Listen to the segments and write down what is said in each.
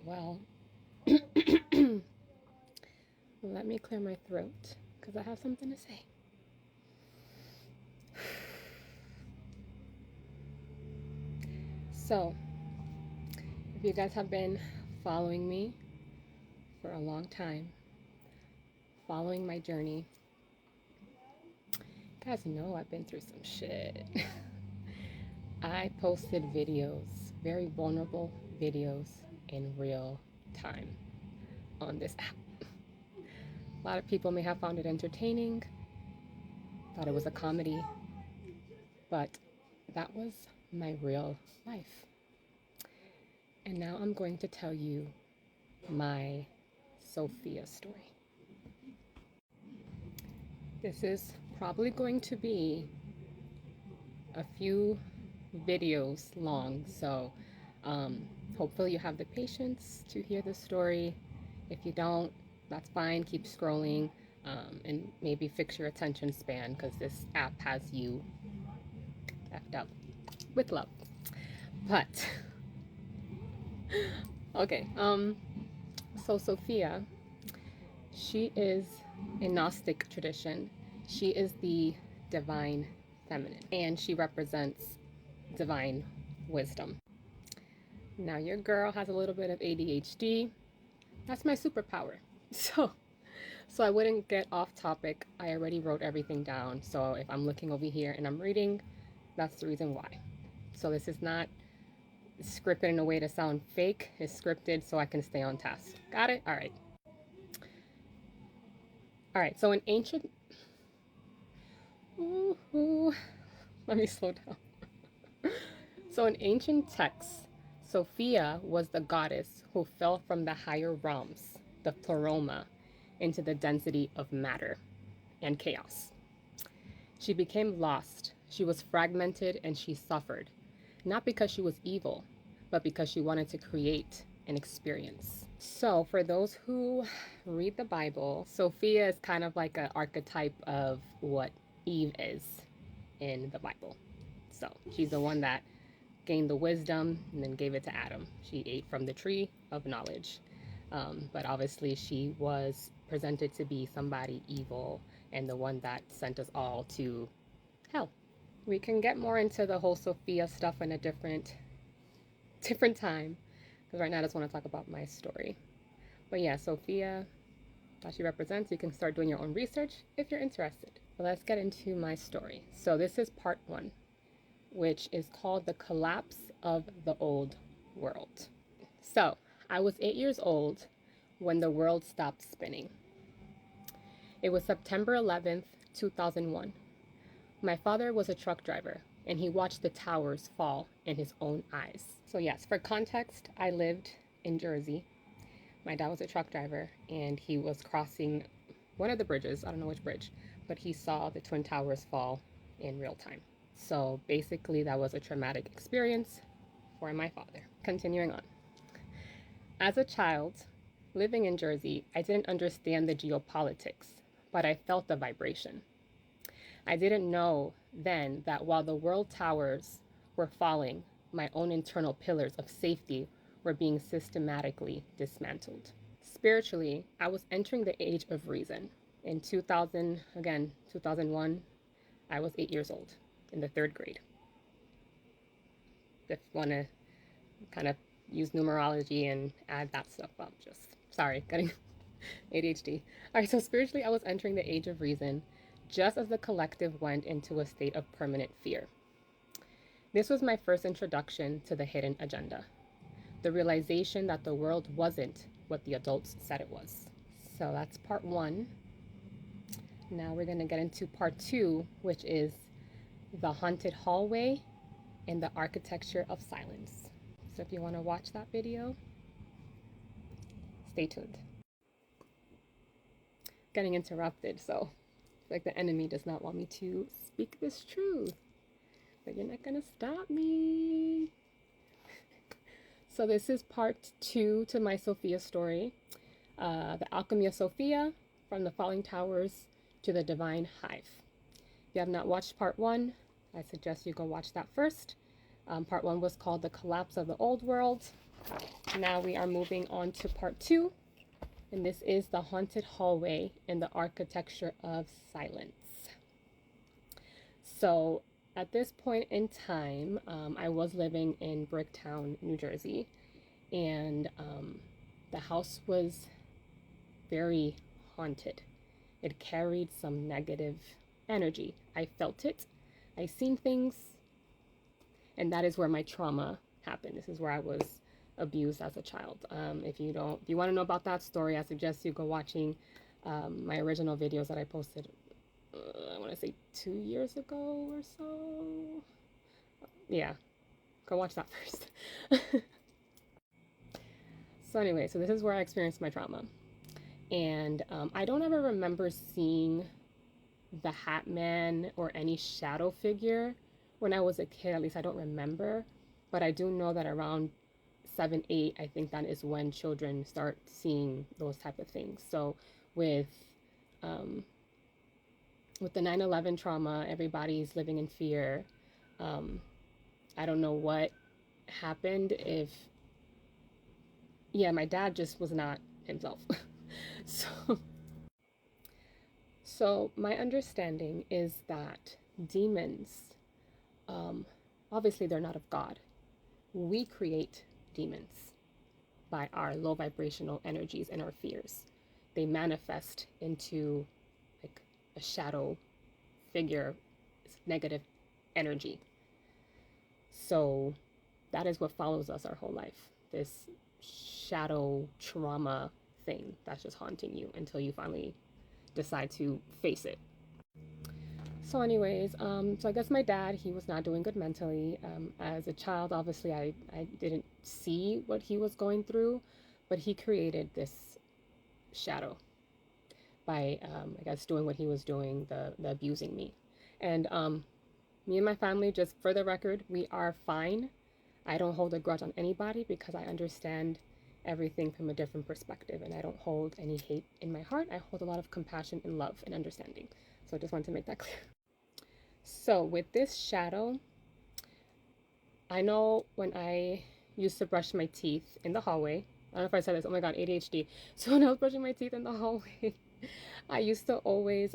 Well, let me clear my throat because I have something to say. So, if you guys have been following me for a long time, following my journey, you guys know I've been through some shit. I posted videos, very vulnerable videos in real time on this app. A lot of people may have found it entertaining, thought it was a comedy, but that was my real life. And now I'm going to tell you my Sophia story. This is probably going to be a few videos long, so hopefully you have the patience to hear the story. If you don't, that's fine. Keep scrolling and maybe fix your attention span because this app has you effed up with love. But okay, so Sophia, she is a Gnostic tradition. She is the divine feminine, and she represents divine wisdom. Now, your girl has a little bit of ADHD. That's my superpower. So I wouldn't get off topic. I already wrote everything down. So if I'm looking over here and I'm reading, that's the reason why. So this is not scripted in a way to sound fake. It's scripted so I can stay on task. Got it? All right. All right. So in ancient... Ooh, let me slow down. So in ancient texts, Sophia was the goddess who fell from the higher realms, the pleroma, into the density of matter and chaos. She became lost, she was fragmented, and she suffered, not because she was evil, but because she wanted to create an experience. So for those who read the Bible, Sophia is kind of like an archetype of what Eve is in the Bible. So she's the one that gained the wisdom and then gave it to Adam. She ate from the tree of knowledge. But obviously she was presented to be somebody evil and the one that sent us all to hell. We can get more into the whole Sophia stuff in a different time, because right now I just want to talk about my story. But yeah, Sophia, that she represents, you can start doing your own research if you're interested. But let's get into my story. So this is part 1, which is called The Collapse of the Old World. So I was 8 years old when the world stopped spinning. It was September 11th, 2001. My father was a truck driver, and he watched the towers fall in his own eyes. So yes, for context, I lived in Jersey. My dad was a truck driver, and he was crossing one of the bridges, I don't know which bridge, but he saw the Twin Towers fall in real time. So basically, that was a traumatic experience for my father. Continuing on. As a child, living in Jersey, I didn't understand the geopolitics, but I felt the vibration. I didn't know then that while the world towers were falling, my own internal pillars of safety were being systematically dismantled. Spiritually, I was entering the age of reason. In 2001, I was 8 years old in the 3rd grade. If you want to kind of use numerology and add that stuff up, just sorry, getting ADHD. All right, so spiritually, I was entering the age of reason just as the collective went into a state of permanent fear. This was my first introduction to the hidden agenda, the realization that the world wasn't what the adults said it was. So that's part 1. Now we're going to get into part 2, which is the haunted hallway and the architecture of silence. So if you want to watch that video, stay tuned. Getting interrupted, so like the enemy does not want me to speak this truth, but you're not gonna stop me. So this is part 2 to my Sophia story, the alchemy of Sophia, from the falling towers to the divine hive. If you have not watched part 1, I suggest you go watch that first. Part 1 was called The Collapse of the Old World. Now we are moving on to part 2, and this is the haunted hallway and the architecture of silence. So at this point in time, I was living in Bricktown, New Jersey, and the house was very haunted. It carried some negative energy. I felt it. I seen things, and that is where my trauma happened. This is where I was abused as a child. If you want to know about that story, I suggest you go watching my original videos that I posted. I want to say 2 years ago or so. Yeah, go watch that first. So anyway, so this is where I experienced my trauma, and I don't ever remember seeing the Hat Man or any shadow figure when I was a kid. At least I don't remember, but I do know that around 7, 8, I think that is when children start seeing those type of things. So with um, with the 9/11 trauma, everybody's living in fear. I don't know what happened. If my dad just was not himself. so so my understanding is that demons, um, obviously they're not of God. We create demons by our low vibrational energies and our fears. They manifest into like a shadow figure, negative energy. So that is what follows us our whole life. This shadow trauma thing that's just haunting you until you finally decide to face it. So anyways, so I guess my dad, he was not doing good mentally. As a child, obviously, I didn't see what he was going through, but he created this shadow by, I guess, doing what he was doing, the abusing me. And me and my family, just for the record, we are fine. I don't hold a grudge on anybody because I understand everything from a different perspective, and I don't hold any hate in my heart. I hold a lot of compassion and love and understanding. So I just wanted to make that clear. So with this shadow, I know when I used to brush my teeth in the hallway, I don't know if I said this, oh my God, ADHD. So when I was brushing my teeth in the hallway, I used to always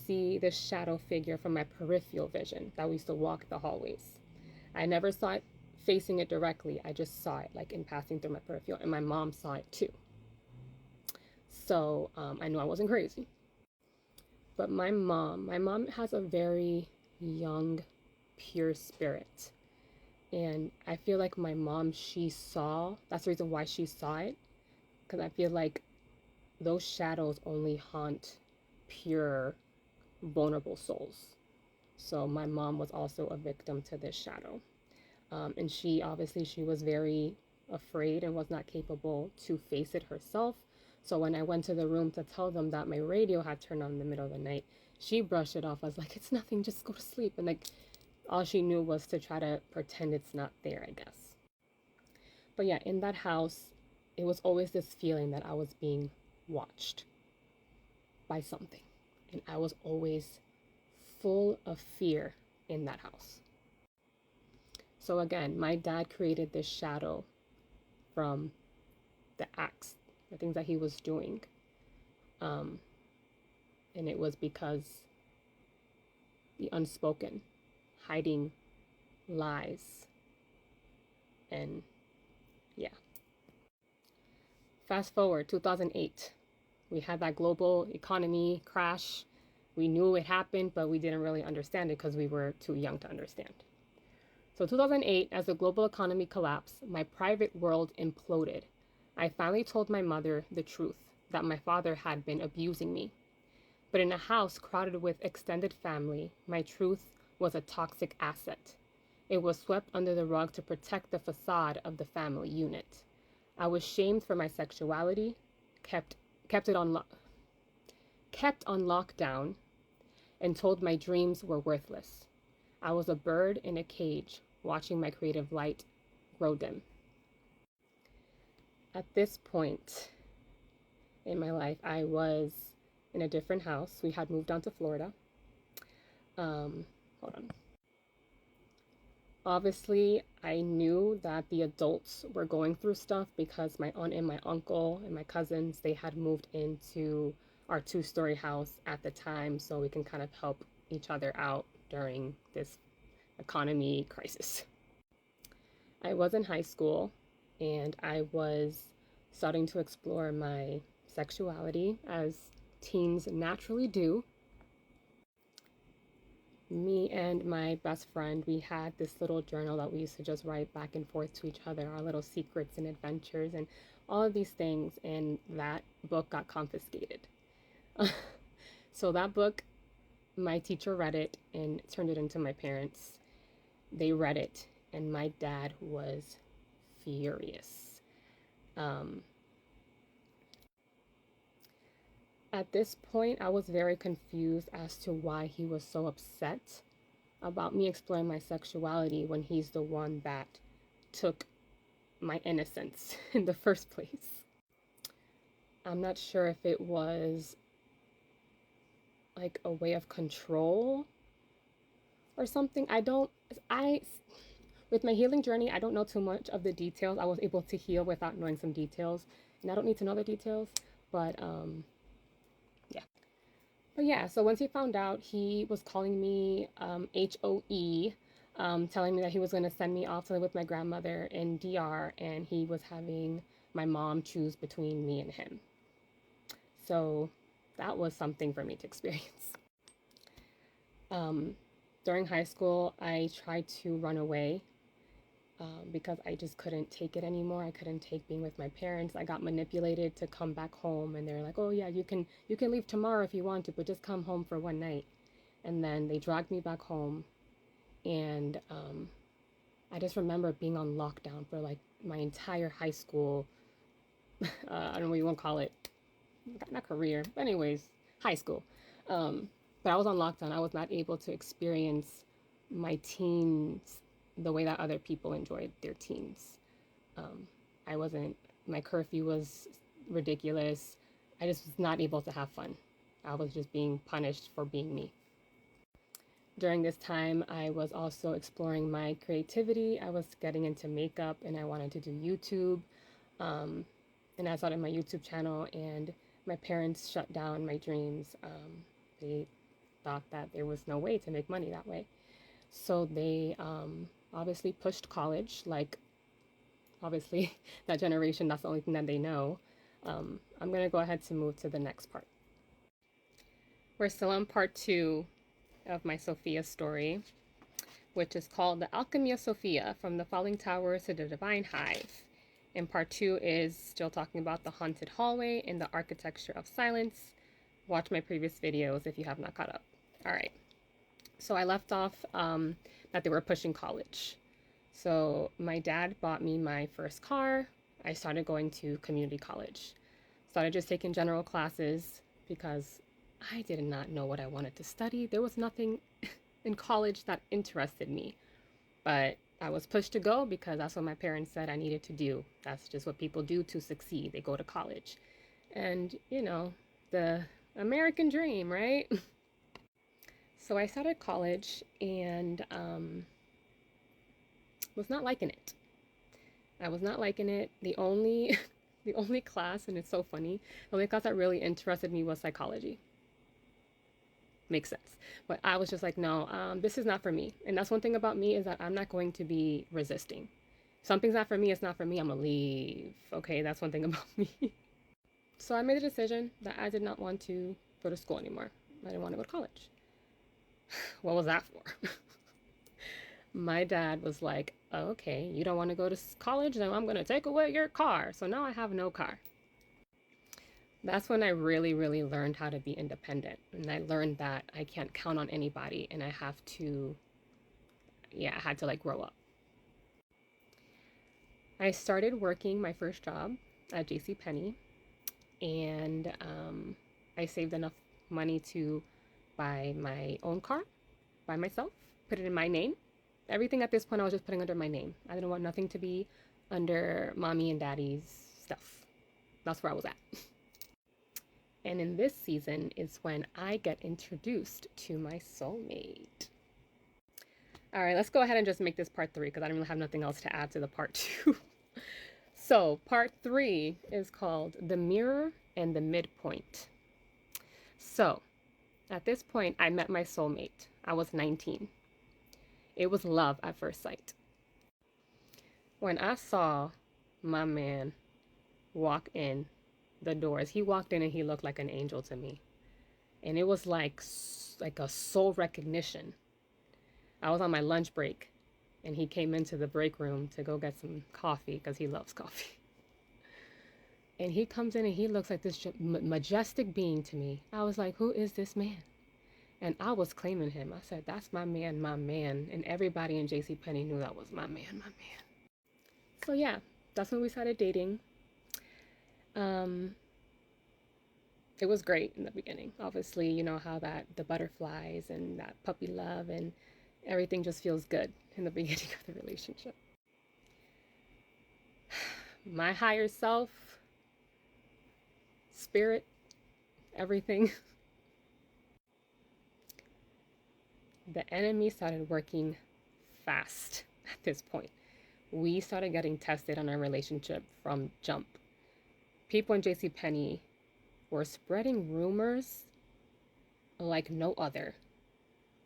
see this shadow figure from my peripheral vision that we used to walk the hallways. I never saw it facing it directly. I just saw it like in passing through my peripheral, and my mom saw it too. So I knew I wasn't crazy. But my mom has a very young, pure spirit. And I feel like my mom, that's the reason why she saw it. Because I feel like those shadows only haunt pure, vulnerable souls. So my mom was also a victim to this shadow. And she was very afraid and was not capable to face it herself. So when I went to the room to tell them that my radio had turned on in the middle of the night, she brushed it off as like, it's nothing, just go to sleep. And like, all she knew was to try to pretend it's not there, I guess. But yeah, in that house, it was always this feeling that I was being watched by something. And I was always full of fear in that house. So again, my dad created this shadow from the acts, the things that he was doing. And it was because the unspoken, hiding lies. And yeah. Fast forward 2008. We had that global economy crash. We knew it happened, but we didn't really understand it because we were too young to understand. So 2008, as the global economy collapsed, my private world imploded. I finally told my mother the truth, that my father had been abusing me. But in a house crowded with extended family, my truth was a toxic asset. It was swept under the rug to protect the facade of the family unit. I was shamed for my sexuality, kept on lockdown, and told my dreams were worthless. I was a bird in a cage, watching my creative light grow dim. At this point in my life, I was in a different house. We had moved down to Florida. Hold on. Obviously, I knew that the adults were going through stuff because my aunt and my uncle and my cousins, they had moved into our two-story house at the time, so we can kind of help each other out during this economy crisis. I was in high school and I was starting to explore my sexuality as teens naturally do. Me and my best friend, we had this little journal that we used to just write back and forth to each other, our little secrets and adventures and all of these things. And that book got confiscated. So that book, my teacher read it and turned it into my parents. They read it, and my dad was furious. Um, at this point, I was very confused as to why he was so upset about me exploring my sexuality when he's the one that took my innocence in the first place. I'm not sure if it was like a way of control or something. With my healing journey, I don't know too much of the details. I was able to heal without knowing some details, and I don't need to know the details, but yeah. But yeah, so once he found out, he was calling me HOE, telling me that he was going to send me off to live with my grandmother in DR, and he was having my mom choose between me and him. So that was something for me to experience. Um, During high school, I tried to run away because I just couldn't take it anymore. I couldn't take being with my parents. I got manipulated to come back home, and they're like, "Oh yeah, you can leave tomorrow if you want to, but just come home for one night." And then they dragged me back home, and I just remember being on lockdown for like my entire high school. I don't know what you want to call it, not career, but anyways, high school. But I was on lockdown. I was not able to experience my teens the way that other people enjoyed their teens. Um, I wasn't, my curfew was ridiculous. I just was not able to have fun. I was just being punished for being me. During this time, I was also exploring my creativity. I was getting into makeup and I wanted to do YouTube. Um, and I started my YouTube channel, and my parents shut down my dreams. They thought that there was no way to make money that way. So they obviously pushed college, like obviously that generation, that's the only thing that they know. I'm going to go ahead to move to the next part. We're still on part 2 of my Sophia story, which is called The Alchemy of Sophia, From the Falling Towers to the Divine Hive. And part 2 is still talking about the haunted hallway and the architecture of silence. Watch my previous videos if you have not caught up. All right. So I left off that they were pushing college. So my dad bought me my first car. I started going to community college. Started just taking general classes because I did not know what I wanted to study. There was nothing in college that interested me. But I was pushed to go because that's what my parents said I needed to do. That's just what people do to succeed. They go to college. And, the American dream, right? So I started college and was not liking it. I was not liking it. The only the only class, and it's so funny, the only class that really interested me was psychology. Makes sense. But I was just like, no, this is not for me. And that's one thing about me, is that I'm not going to be resisting. If something's not for me, it's not for me. I'm gonna leave. Okay, that's one thing about me. So I made a decision that I did not want to go to school anymore. I didn't want to go to college. What was that for? My dad was like, okay, you don't want to go to college? Then I'm going to take away your car. So now I have no car. That's when I really, really learned how to be independent. And I learned that I can't count on anybody, and I had to like grow up. I started working my first job at JCPenney, and I saved enough money to buy my own car by myself, put it in my name. Everything at this point I was just putting under my name. I didn't want nothing to be under mommy and daddy's stuff. That's where I was at. And in this season is when I get introduced to my soulmate. All right, let's go ahead and just make this part 3 because I don't really have nothing else to add to the part 2. So, part 3 is called The Mirror and the Midpoint. So, at this point, I met my soulmate. I was 19. It was love at first sight. When I saw my man walk in the doors, he walked in and he looked like an angel to me. And it was like a soul recognition. I was on my lunch break and he came into the break room to go get some coffee because he loves coffee. And he comes in and he looks like this majestic being to me. I was like, who is this man? And I was claiming him. I said, that's my man, my man. And everybody in JCPenney knew that was my man, my man. So yeah, that's when we started dating. It was great in the beginning. Obviously, you know how the butterflies and that puppy love and everything just feels good in the beginning of the relationship. My higher self, spirit, everything. The enemy started working fast at this point. We started getting tested on our relationship from jump. People in JCPenney were spreading rumors like no other,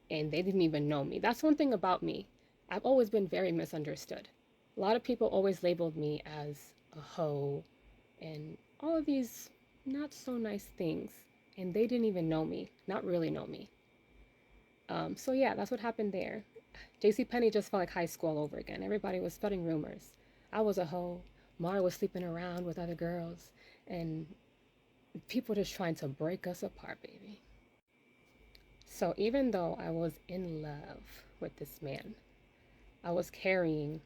and they didn't even know me. That's one thing about me. I've always been very misunderstood. A lot of people always labeled me as a hoe and all of these not so nice things, and they didn't even know me, not really know me. So yeah, that's what happened there. JCPenney just felt like high school all over again. Everybody was spreading rumors. I was a hoe. Mara was sleeping around with other girls, and people just trying to break us apart, baby. So even though I was in love with this man, I was carrying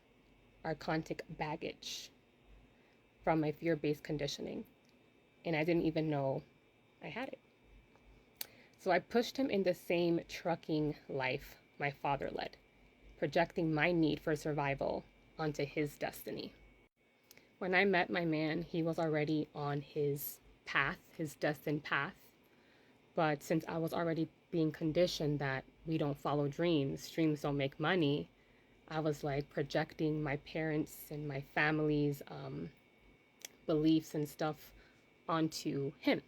archontic baggage from my fear-based conditioning, and I didn't even know I had it. So I pushed him in the same trucking life my father led, projecting my need for survival onto his destiny. When I met my man, he was already on his path, his destined path. But since I was already being conditioned that we don't follow dreams, dreams don't make money, I was like projecting my parents and my family's beliefs and stuff onto him.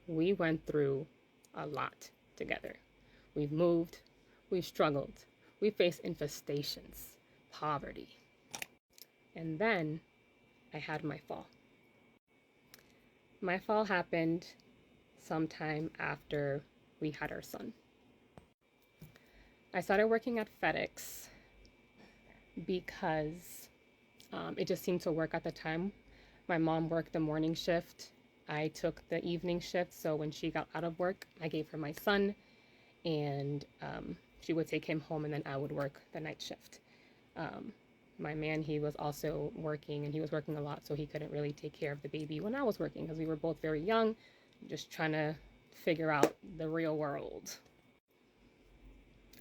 We went through a lot together. We've moved, we've struggled, we faced infestations, poverty. And then I had my fall. My fall happened sometime after we had our son. I started working at FedEx because it just seemed to work at the time. My mom worked the morning shift. I took the evening shift. So when she got out of work, I gave her my son and she would take him home and then I would work the night shift. My man, he was also working and he was working a lot, so he couldn't really take care of the baby when I was working because we were both very young, just trying to figure out the real world.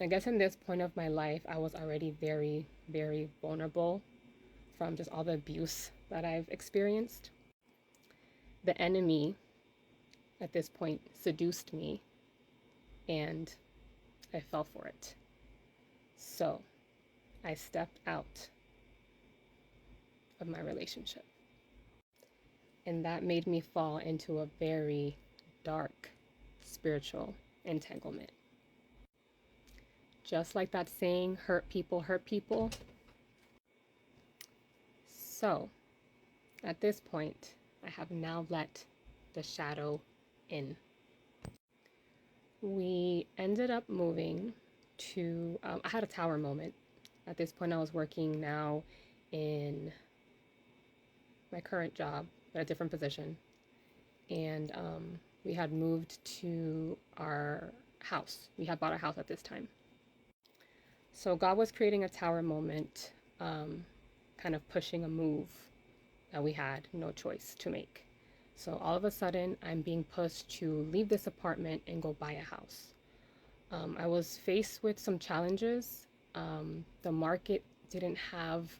I guess in this point of my life, I was already very, very vulnerable from just all the abuse that I've experienced. The enemy at this point seduced me and I fell for it. So I stepped out of my relationship. And that made me fall into a very dark spiritual entanglement. Just like that saying, hurt people hurt people. So at this point, I have now let the shadow in. We ended up moving to, I had a tower moment. At this point, I was working now in my current job, at a different position. And we had moved to our house. We had bought a house at this time. So God was creating a tower moment, kind of pushing a move that we had no choice to make. So all of a sudden, I'm being pushed to leave this apartment and go buy a house. I was faced with some challenges. The market didn't have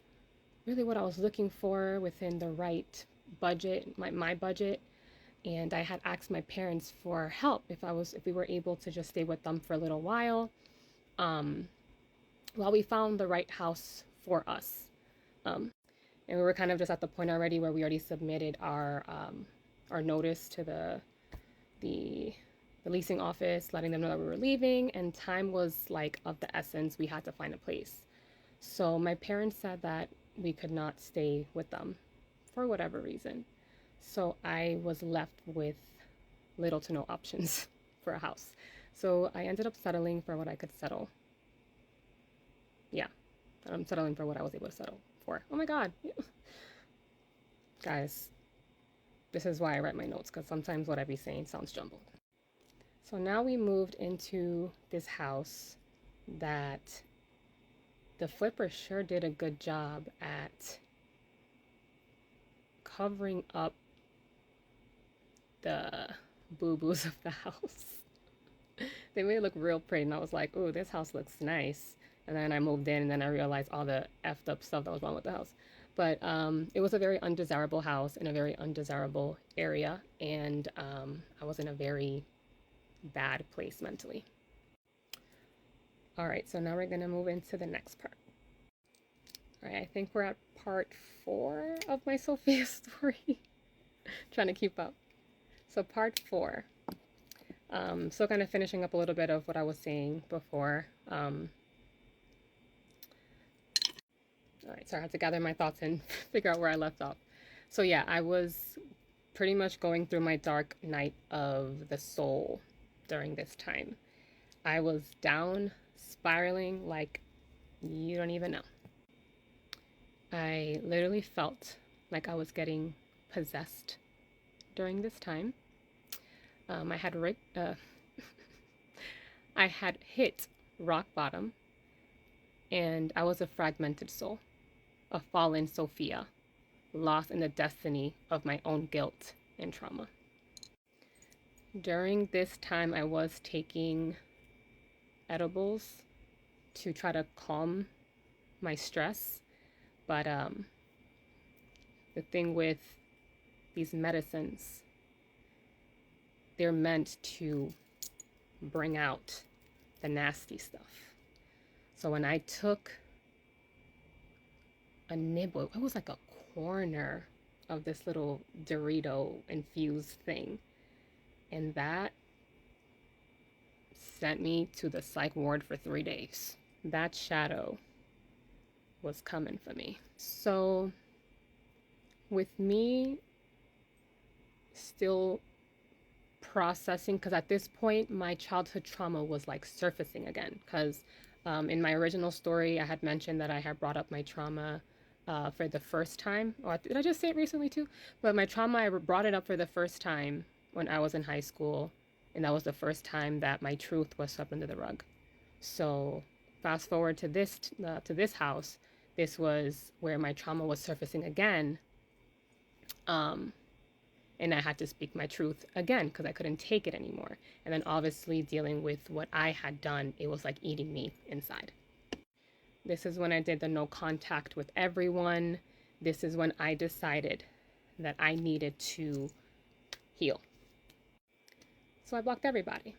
really what I was looking for within the right budget, my budget. And I had asked my parents for help if we were able to just stay with them for a little while. while we found the right house for us. And we were kind of just at the point already where we already submitted our notice to the leasing office, letting them know that we were leaving, and time was like of the essence. We had to find a place. So my parents said that we could not stay with them for whatever reason. So I was left with little to no options for a house. So I ended up settling for what I could settle. Yeah, I'm settling for what I was able to settle for. Oh my God. Guys, this is why I write my notes, because sometimes what I be saying sounds jumbled. So now we moved into this house that the flipper sure did a good job at covering up the boo-boos of the house. They made it look real pretty, and I was like, "Ooh, this house looks nice." And then I moved in, and then I realized all the effed up stuff that was wrong with the house. But it was a very undesirable house in a very undesirable area, and I was in a very bad place mentally. All right, so now we're gonna move into the next part. All right, I think we're at part 4 of my Sophia story. Trying to keep up. So part 4. So kind of finishing up a little bit of what I was saying before. All right, so I had to gather my thoughts and figure out where I left off. So yeah, I was pretty much going through my dark night of the soul during this time. I was down, spiraling like you don't even know. I literally felt like I was getting possessed during this time. I had I had hit rock bottom, and I was a fragmented soul, a fallen Sophia, lost in the destiny of my own guilt and trauma. During this time, I was taking edibles to try to calm my stress, but the thing with these medicines, they're meant to bring out the nasty stuff. So when I took a nibble, it was like a corner of this little Dorito infused thing, and that sent me to the psych ward for 3 days. That shadow was coming for me. So with me still processing, because at this point my childhood trauma was like surfacing again, because in my original story I had mentioned that I had brought up my trauma for the first time, or did I just say it recently too? But my trauma, I brought it up for the first time when I was in high school, and that was the first time that my truth was swept under the rug. So fast forward to this house, this was where my trauma was surfacing again. And I had to speak my truth again because I couldn't take it anymore. And then obviously dealing with what I had done, it was like eating me inside. This is when I did the no contact with everyone. This is when I decided that I needed to heal. So I blocked everybody.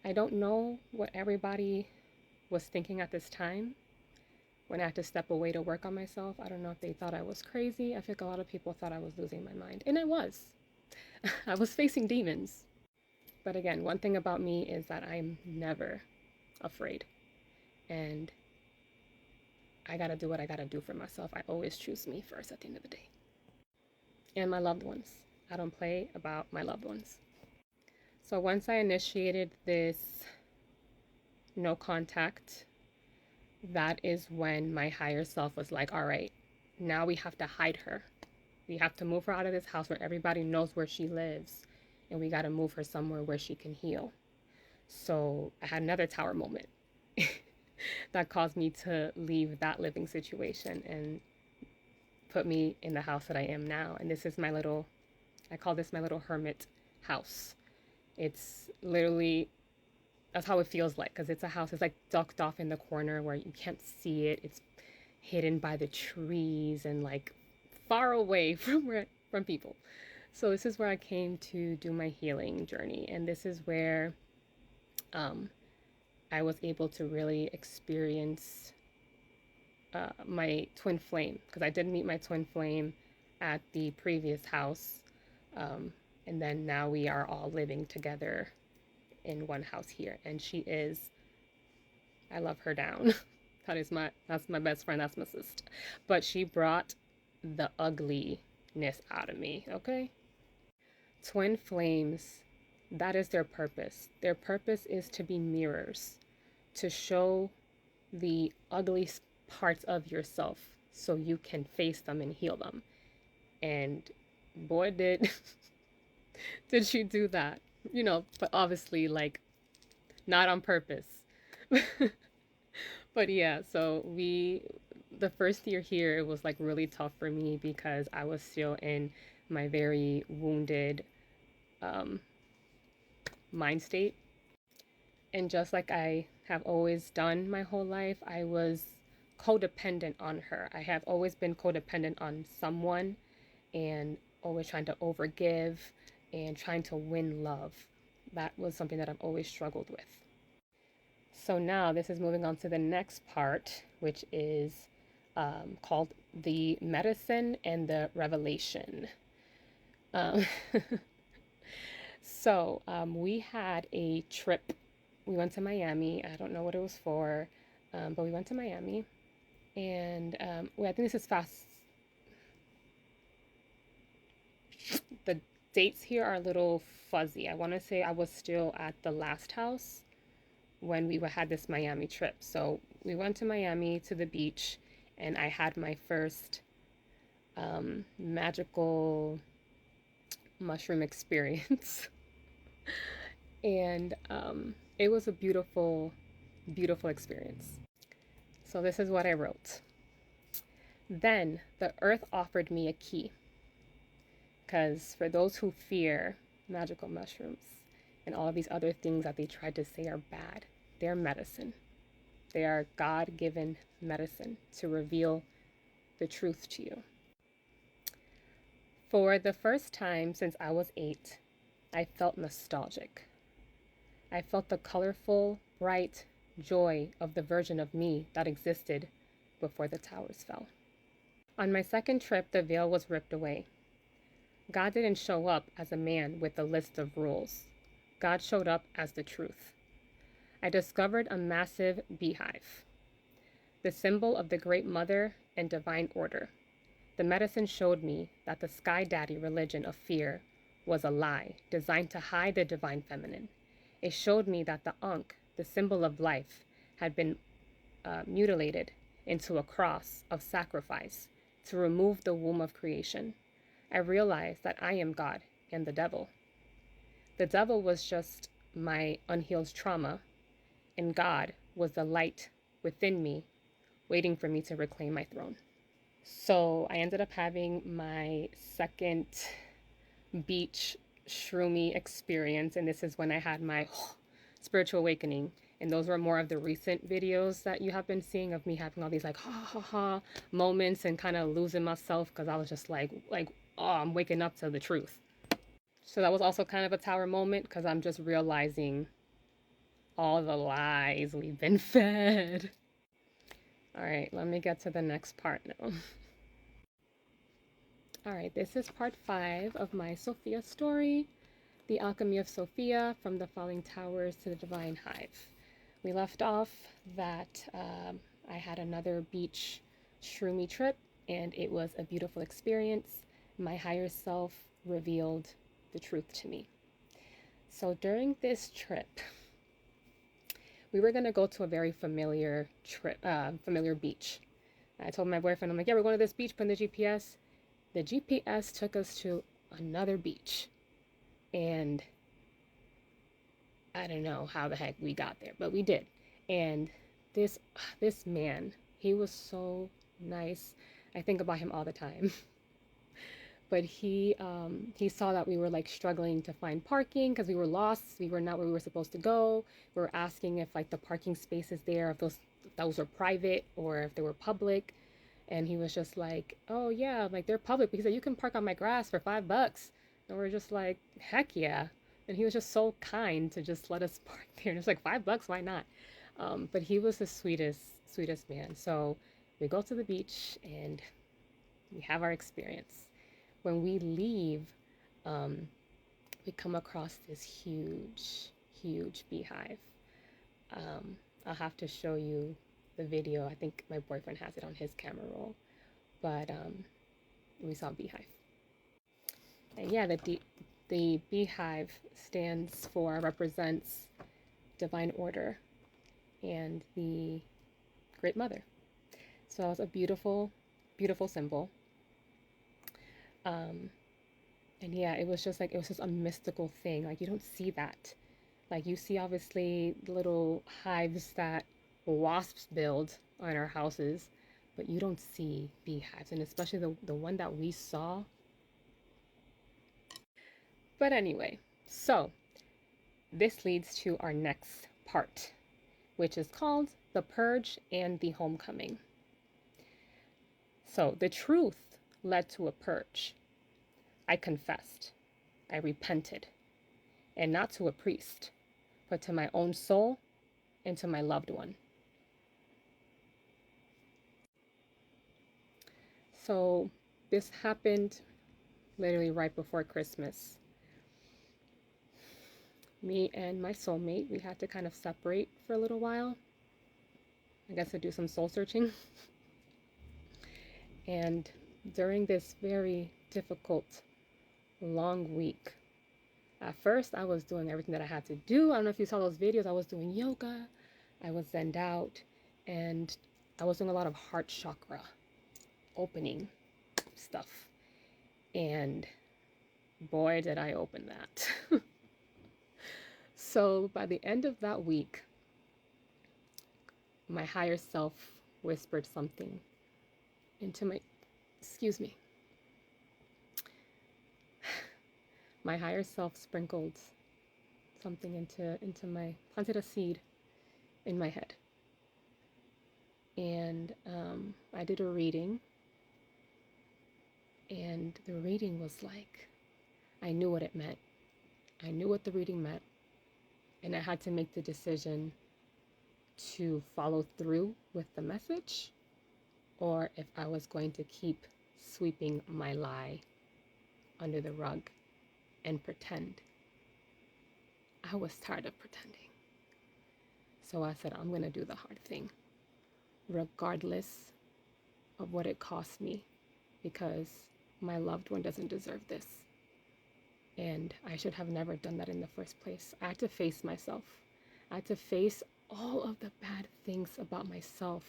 I don't know what everybody was thinking at this time when I had to step away to work on myself. I don't know if they thought I was crazy. I think a lot of people thought I was losing my mind. And I was. I was facing demons. But again, one thing about me is that I'm never afraid. And I gotta do what I gotta do for myself. I always choose me first at the end of the day. And my loved ones. I don't play about my loved ones. So once I initiated this no contact, that is when my higher self was like, all right, now we have to hide her. We have to move her out of this house where everybody knows where she lives. And we got to move her somewhere where she can heal. So I had another tower moment that caused me to leave that living situation and put me in the house that I am now. And this is my little, I call this my little hermit house. It's literally, that's how it feels like, because it's a house. It's like ducked off in the corner where you can't see it. It's hidden by the trees and like far away from people. So this is where I came to do my healing journey, and this is where I was able to really experience my twin flame, because I did meet my twin flame at the previous house. Um, and then now we are all living together in one house here. And she is, I love her down. That's my best friend. That's my sister. But she brought the ugliness out of me, okay? Twin flames, that is their purpose. Their purpose is to be mirrors, to show the ugly parts of yourself so you can face them and heal them. And boy, did did she do that. But obviously, like, not on purpose. But yeah, so the first year here, it was like really tough for me because I was still in my very wounded um, mind state. And just like I have always done my whole life, I was codependent on her. I have always been codependent on someone and always trying to overgive and trying to win love. That was something that I've always struggled with. So now this is moving on to the next part, which is called the medicine and the revelation. Um, we had a trip. We went to Miami. I don't know what it was for, but we went to Miami. And I think this is fast. The dates here are a little fuzzy. I want to say I was still at the last house when we had this Miami trip. So we went to Miami to the beach, and I had my first magical mushroom experience. And it was a beautiful, beautiful experience. So this is what I wrote. Then the earth offered me a key. Because for those who fear magical mushrooms and all of these other things that they tried to say are bad, they're medicine. They are God-given medicine to reveal the truth to you. For the first time since I was 8, I felt nostalgic. I felt the colorful, bright joy of the version of me that existed before the towers fell. On my second trip, the veil was ripped away. God didn't show up as a man with a list of rules. God showed up as the truth. I discovered a massive beehive, the symbol of the Great Mother and divine order. The medicine showed me that the Sky Daddy religion of fear was a lie designed to hide the divine feminine. It showed me that the Ankh, the symbol of life, had been mutilated into a cross of sacrifice to remove the womb of creation. I realized that I am God and the devil. The devil was just my unhealed trauma, and God was the light within me, waiting for me to reclaim my throne. So I ended up having my second beach shroomy experience, and this is when I had my spiritual awakening. And those were more of the recent videos that you have been seeing of me having all these like ha ha ha moments and kind of losing myself because I was just like oh, I'm waking up to the truth. So that was also kind of a tower moment because I'm just realizing all the lies we've been fed. All right, let me get to the next part now. All right, this is part 5 of my Sophia story, The Alchemy of Sophia, from the Falling Towers to the Divine Hive. We left off that I had another beach shroomy trip, and it was a beautiful experience. My higher self revealed the truth to me. So during this trip, we were going to go to a very familiar beach. I told my boyfriend, I'm like, yeah, we're going to this beach, put in the GPS. The GPS took us to another beach. And I don't know how the heck we got there, but we did. And this man, he was so nice. I think about him all the time. But he saw that we were like struggling to find parking because we were lost. We were not where we were supposed to go. We were asking if like the parking spaces there, if those were private or if they were public. And he was just like, oh yeah, like they're public. He said, you can park on my grass for $5. And we're just like, heck yeah. And he was just so kind to just let us park there. And it's like $5, why not? But he was the sweetest man. So we go to the beach and we have our experience. When we leave, um, we come across this huge beehive. I'll have to show you the video. I think my boyfriend has it on his camera roll. But we saw beehive. And yeah, the beehive stands for, represents divine order and the Great Mother. So it's a beautiful symbol. Um, and yeah, it was just a mystical thing. Like you don't see that. Like you see obviously little hives that wasps build on our houses, but you don't see beehives, and especially the one that we saw. But anyway, so this leads to our next part, which is called the purge and the homecoming. So the truth led to a purge. I confessed, I repented, and not to a priest, but to my own soul and to my loved one. So this happened literally right before Christmas. Me and my soulmate, we had to kind of separate for a little while. I guess to do some soul searching. And during this very difficult, long week, at first I was doing everything that I had to do. I don't know if you saw those videos. I was doing yoga, I was zenned out, and I was doing a lot of heart chakra opening stuff. And boy, did I open that. So by the end of that week, my higher self whispered something into my, excuse me, my higher self sprinkled something into my, planted a seed in my head. And I did a reading, and the reading was like, I knew what it meant. I knew what the reading meant, and I had to make the decision to follow through with the message, or if I was going to keep sweeping my lie under the rug and pretend. I was tired of pretending. So I said, I'm going to do the hard thing, regardless of what it cost me, because my loved one doesn't deserve this. And I should have never done that in the first place. I had to face myself. I had to face all of the bad things about myself.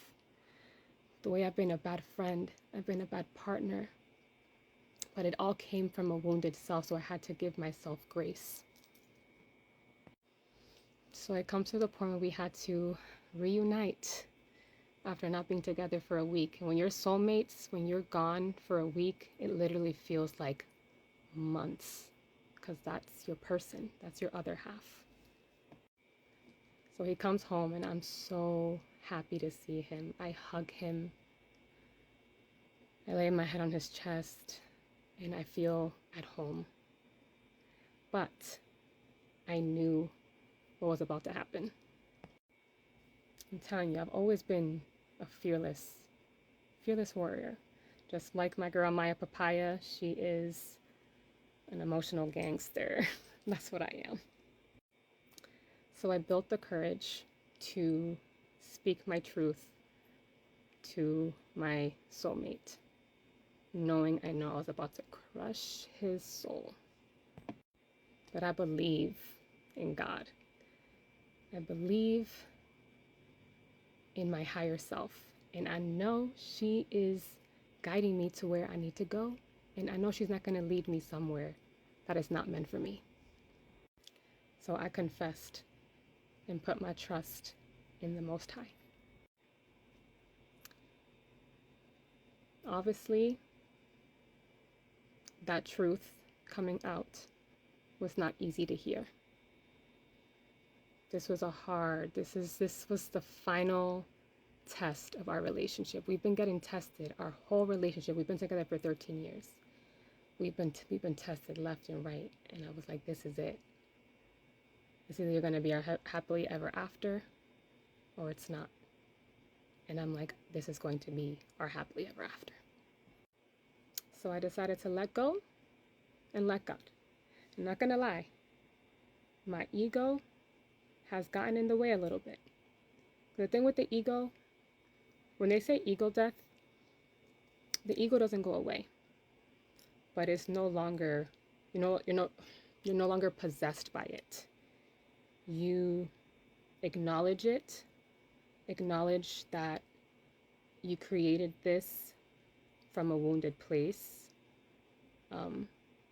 The way I've been a bad friend, I've been a bad partner. But it all came from a wounded self, so I had to give myself grace. So it comes to the point where we had to reunite after not being together for a week. And when you're soulmates, when you're gone for a week, it literally feels like months, because that's your person, that's your other half. So he comes home and I'm so happy to see him. I hug him. I lay my head on his chest and I feel at home. But I knew what was about to happen. I'm telling you, I've always been a fearless warrior. Just like my girl Maya Papaya, she is an emotional gangster. That's what I am. So I built the courage to speak my truth to my soulmate, knowing I know I was about to crush his soul. But I believe in God. I believe in my higher self. And I know she is guiding me to where I need to go. And I know she's not going to lead me somewhere that is not meant for me. So I confessed and put my trust in the Most High. Obviously, that truth coming out was not easy to hear. This was this was the final test of our relationship. We've been getting tested our whole relationship. We've been together for 13 years. We've been tested left and right, and I was like, this is it. It's either you're going to be our happily ever after, or it's not. And I'm like, this is going to be our happily ever after. So I decided to let go and let God. I'm not gonna lie, my ego has gotten in the way a little bit. The thing with the ego, when they say ego death, the ego doesn't go away, but it's no longer, you're no longer possessed by it. You acknowledge it, acknowledge that you created this from a wounded place.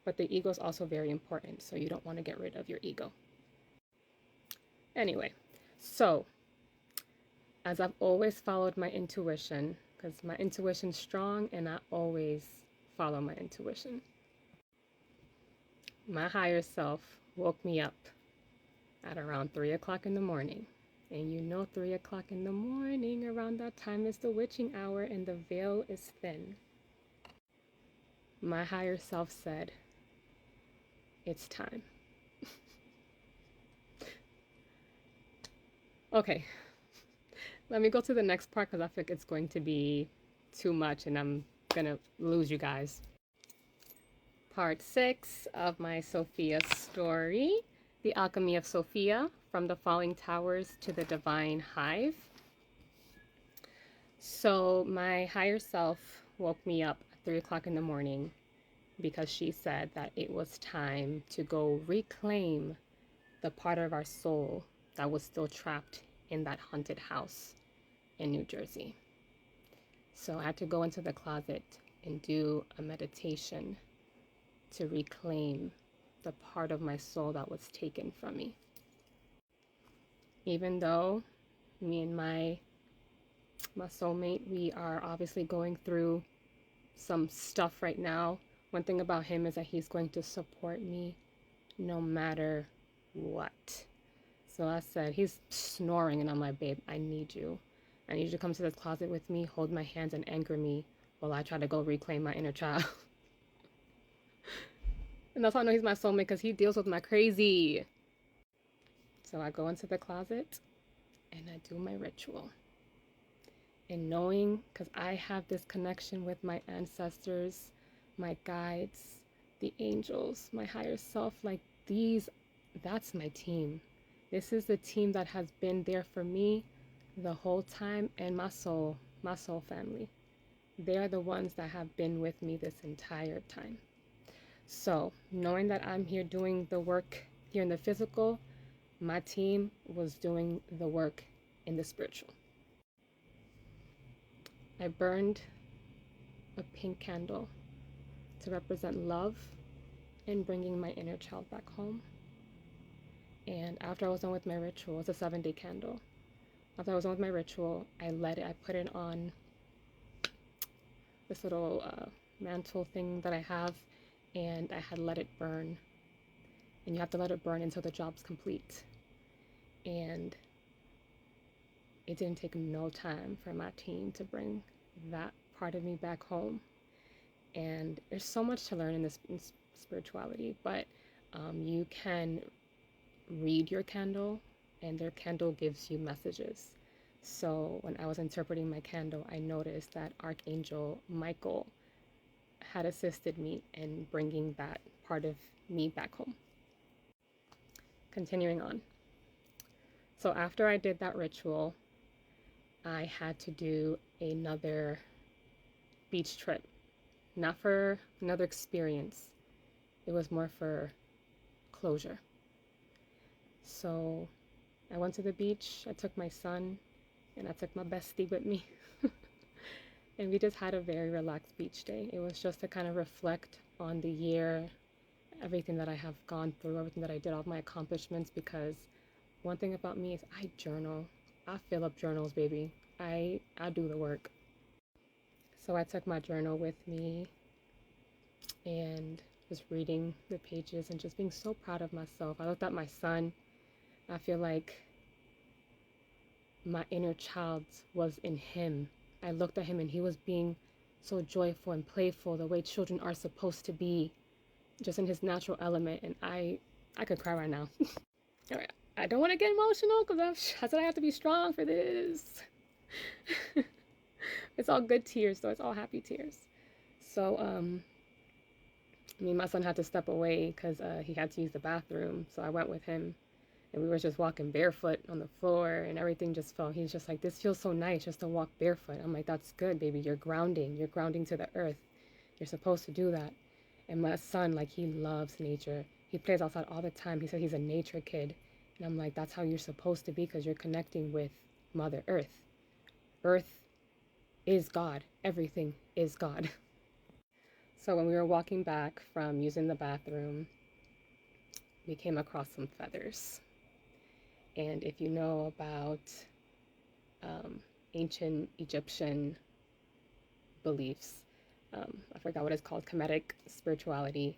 But the ego is also very important, so you don't want to get rid of your ego. Anyway, so as I've always followed my intuition, because my intuition's strong and I always follow my intuition, my higher self woke me up at around 3 o'clock in the morning. And you know 3 o'clock in the morning, around that time is the witching hour and the veil is thin. My higher self said, it's time. Okay, let me go to the next part because I think it's going to be too much and I'm gonna lose you guys. Part 6 of my Sophia story, The Alchemy of Sophia, from the Falling Towers to the Divine Hive. So my higher self woke me up at 3 o'clock in the morning because she said that it was time to go reclaim the part of our soul that was still trapped in that haunted house in New Jersey. So I had to go into the closet and do a meditation to reclaim the part of my soul that was taken from me. Even though me and my soulmate, we are obviously going through some stuff right now, one thing about him is that he's going to support me no matter what. So I said, he's snoring and I'm like, babe, I need you. I need you to come to this closet with me, hold my hands and anchor me while I try to go reclaim my inner child. And that's how I know he's my soulmate, because he deals with my crazy. So I go into the closet and I do my ritual. And knowing, because I have this connection with my ancestors, my guides, the angels, my higher self, like these, that's my team. This is the team that has been there for me the whole time, and my soul family. They are the ones that have been with me this entire time. So knowing that I'm here doing the work here in the physical, my team was doing the work in the spiritual. I burned a pink candle to represent love and bringing my inner child back home. And after I was done with my ritual, it's a 7-day candle. After I was done with my ritual, I put it on this little mantle thing that I have, and I had let it burn. And you have to let it burn until the job's complete. And it didn't take no time for my team to bring that part of me back home. And there's so much to learn in this spirituality, but you can read your candle, and their candle gives you messages. So when I was interpreting my candle, I noticed that Archangel Michael had assisted me in bringing that part of me back home. Continuing on. So after I did that ritual, I had to do another beach trip. Not for another experience. It was more for closure. So I went to the beach, I took my son, and I took my bestie with me. And we just had a very relaxed beach day. It was just to kind of reflect on the year, everything that I have gone through, everything that I did, all my accomplishments, because one thing about me is I journal. I fill up journals, baby. I do the work. So I took my journal with me and was reading the pages and just being so proud of myself. I looked at my son. I feel like my inner child was in him. I looked at him and he was being so joyful and playful, the way children are supposed to be, just in his natural element. And I could cry right now. All right, I don't want to get emotional because I said I have to be strong for this. It's all good tears, though. It's all happy tears. So, my son had to step away because he had to use the bathroom. So I went with him, and we were just walking barefoot on the floor, and everything just felt. He's just like, this feels so nice just to walk barefoot. I'm like, that's good, baby. You're grounding. You're grounding to the earth. You're supposed to do that. And my son, like, he loves nature. He plays outside all the time. He said he's a nature kid. And I'm like, that's how you're supposed to be because you're connecting with Mother Earth. Earth is God. Everything is God. So when we were walking back from using the bathroom, we came across some feathers. And if you know about ancient Egyptian beliefs, I forgot what it's called, Kemetic spirituality.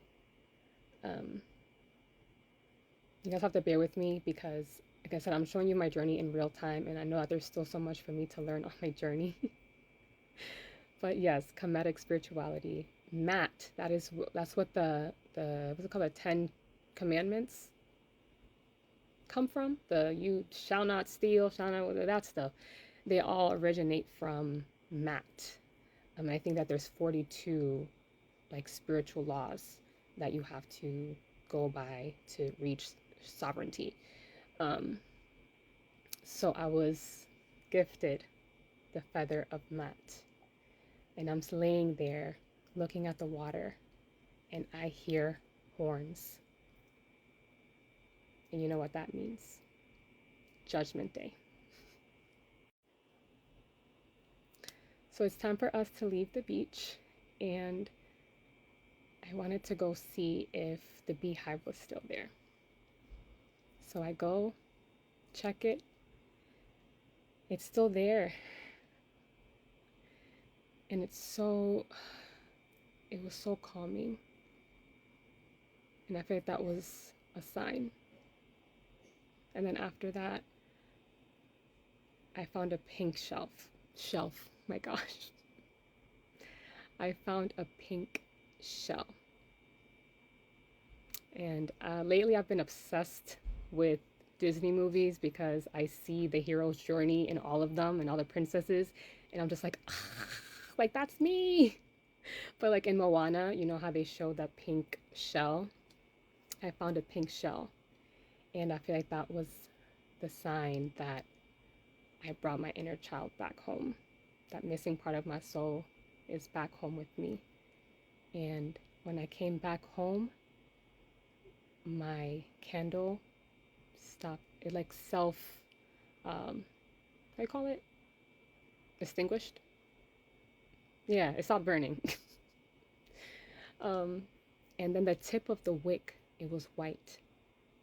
You guys have to bear with me because, like I said, I'm showing you my journey in real time, and I know that there's still so much for me to learn on my journey. But yes, Kemetic spirituality. That's what the what's it called, the 10 Commandments come from. The you shall not steal, shall not, that stuff. They all originate from Maat. I think that there's 42 like spiritual laws that you have to go by to reach sovereignty. So I was gifted the feather of Maat, and I'm laying there looking at the water, and I hear horns. And you know what that means? Judgment Day. So it's time for us to leave the beach, and I wanted to go see if the beehive was still there. So I go check it. It's still there. And it was so calming. And I feel like that was a sign. And then after that, I found a pink shelf. My gosh. I found a pink shell. And lately I've been obsessed with Disney movies because I see the hero's journey in all of them and all the princesses. And I'm just like, ah, like that's me. But like in Moana, you know how they show that pink shell? I found a pink shell. And I feel like that was the sign that I brought my inner child back home. That missing part of my soul is back home with me. And when I came back home, my candle stopped. It like how do you call it? Extinguished? Yeah, it stopped burning. And then the tip of the wick, it was white.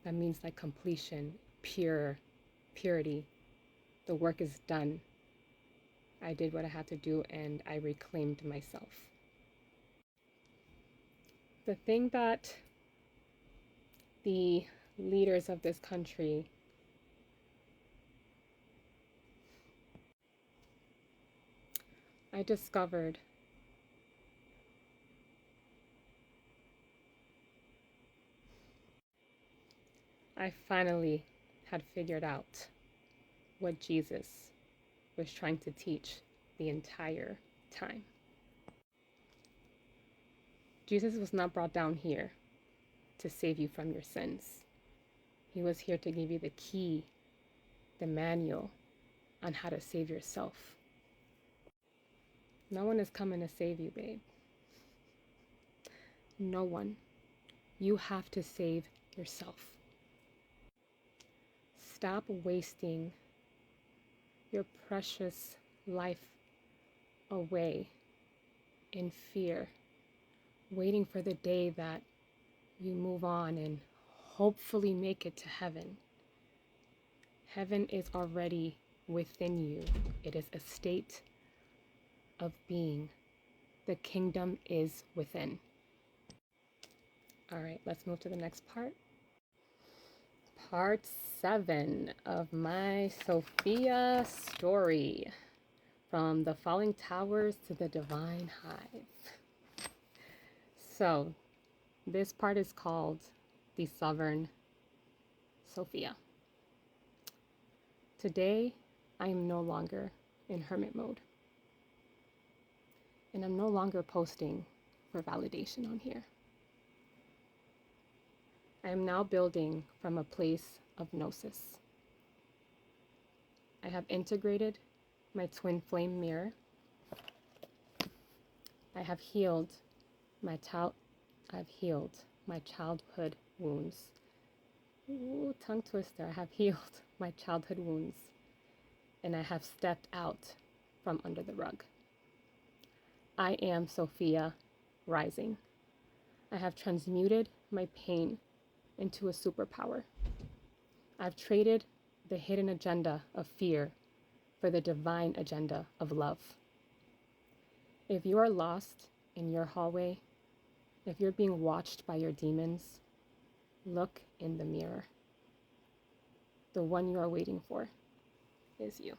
That means like completion, purity. The work is done. I did what I had to do and I reclaimed myself. The thing that the leaders of this country I discovered I finally had figured out what Jesus was trying to teach the entire time. Jesus was not brought down here to save you from your sins. He was here to give you the key, the manual on how to save yourself. No one is coming to save you, babe. No one. You have to save yourself. Stop wasting your precious life away in fear, waiting for the day that you move on and hopefully make it to heaven. Heaven is already within you. It is a state of being. The kingdom is within. All right, let's move to the next part. Part 7 of my Sophia story. From the falling towers to the divine hive. So, this part is called the Sovereign Sophia. Today, I am no longer in hermit mode. And I'm no longer posting for validation on here. I am now building from a place of gnosis. I have integrated my twin flame mirror. I have healed my childhood wounds. Ooh, tongue twister. I have healed my childhood wounds, and I have stepped out from under the rug. I am Sophia rising. I have transmuted my pain into a superpower. I've traded the hidden agenda of fear for the divine agenda of love. If you are lost in your hallway, if you're being watched by your demons, look in the mirror. The one you are waiting for is you.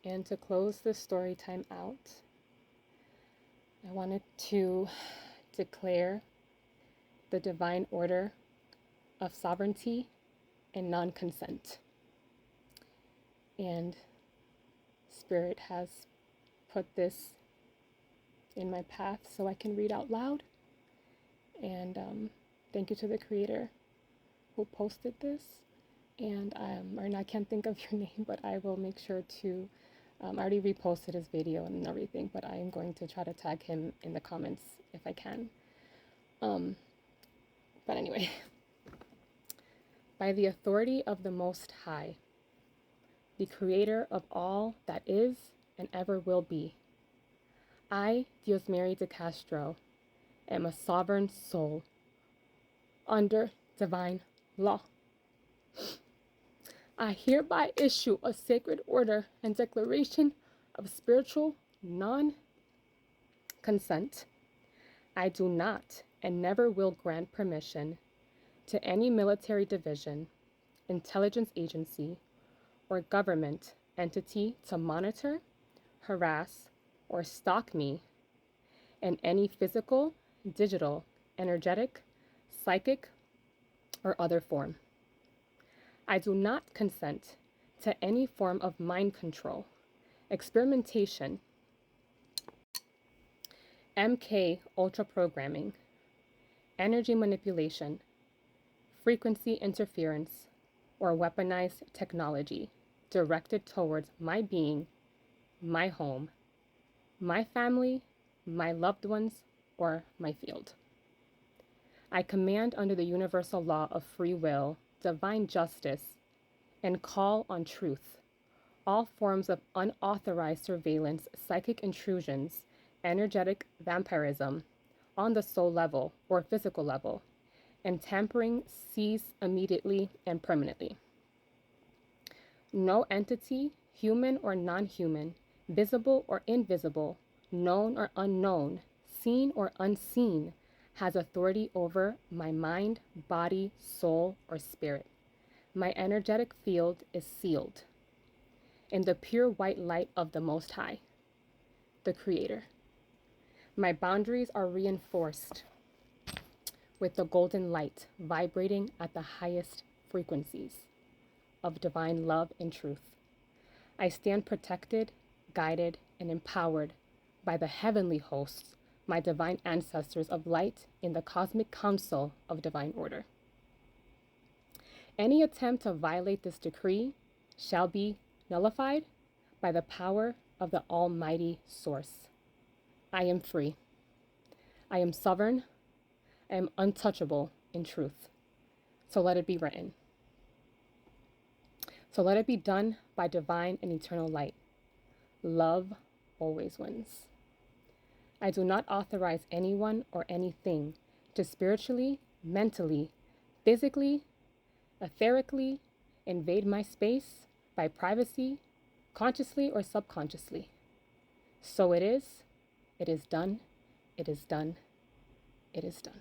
And to close this story time out, I wanted to declare the divine order of sovereignty and non-consent. And Spirit has put this in my path so I can read out loud. And thank you to the creator who posted this. And I can't think of your name, but I will make sure to, I already reposted his video and everything, but I am going to try to tag him in the comments if I can. But anyway, by the authority of the Most High, the creator of all that is and ever will be, I, Diosmary de Castro, am a sovereign soul under divine law. I hereby issue a sacred order and declaration of spiritual non-consent. I do not and never will grant permission to any military division, intelligence agency, or government entity to monitor, harass, or stalk me in any physical, digital, energetic, psychic, or other form. I do not consent to any form of mind control, experimentation, MK ultra programming, energy manipulation, frequency interference, or weaponized technology directed towards my being, my home, my family, my loved ones, or my field. I command under the universal law of free will, divine justice, and call on truth, all forms of unauthorized surveillance, psychic intrusions, energetic vampirism on the soul level or physical level, and tampering cease immediately and permanently. No entity, human or non-human, visible or invisible, known or unknown, seen or unseen, has authority over my mind, body, soul, or spirit. My energetic field is sealed in the pure white light of the Most High, the Creator. My boundaries are reinforced with the golden light vibrating at the highest frequencies of divine love and truth. I stand protected, guided, and empowered by the heavenly hosts, my divine ancestors of light in the cosmic council of divine order. Any attempt to violate this decree shall be nullified by the power of the Almighty Source. I am free. I am sovereign. I am untouchable in truth. So let it be written. So let it be done by divine and eternal light. Love always wins. I do not authorize anyone or anything to spiritually, mentally, physically, etherically invade my space by privacy, consciously or subconsciously. So it is done, it is done, it is done.